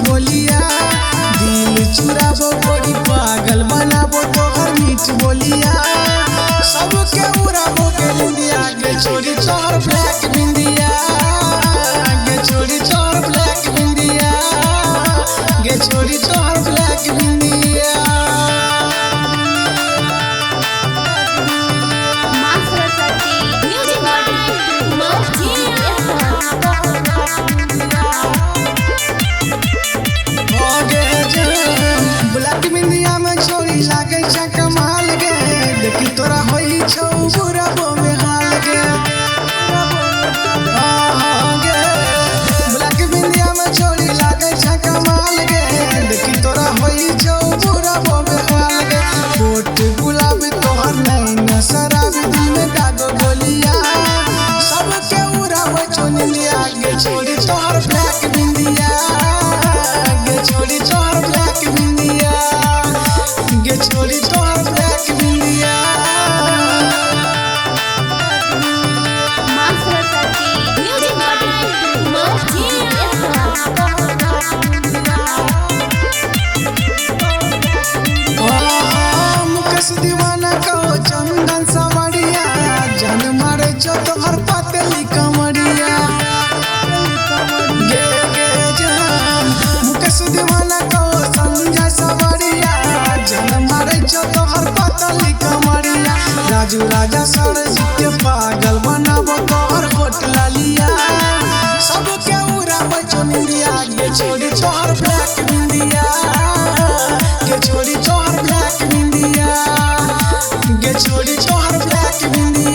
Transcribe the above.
बोलिया दिल चुराबो बड़ी पागल बनाबो तोहर मीठ बोलिया सबके उड़ाबो के बिंदिया गे छोड़ी तोहर ब्लैक बिंदिया गे छोड़ी तोहर ब्लैक बिंदिया गे छोड़ी तोहर ब्लैक बिंदिया ब्लैक बिंदिया में छोरी लागे छ कमाल गे देखी तोरा होई छौ बुरा बोमे हाल गे ब्लैक बिंदिया में छोरी लागे छ कमाल गे देखी तोरा होई छौ बुरा बोमे हाल गे होठ गुलाबी तोहर नैना शराबी दिल में दागो बोलिया सबके उड़ावे चोनिया गे छोरी तोहर ब्लैक बिंदिया गे छोरी तोहर ब्लैक बिंदिया गे छोरी तोहर ब्लैक बिंदिया मुकेश दीवाना कहो चंदन सवरिया जान मारे जो तोहर पतली कमरिया गे गे जान मुकेश दीवाना कहो संजय सवरिया जान मारे जो तोहर पतली कमरिया राजू राजा सरजी के पागल बनाबो तोहर होठ लालिया सबके उड़ाबो चोनिया गे छोड़ी तोहर ब्लैक बिंदिया गे छोड़ी तोहर ब्लैक बिंदिया गे छोड़ी तोहर ब्लैक बिंदिया।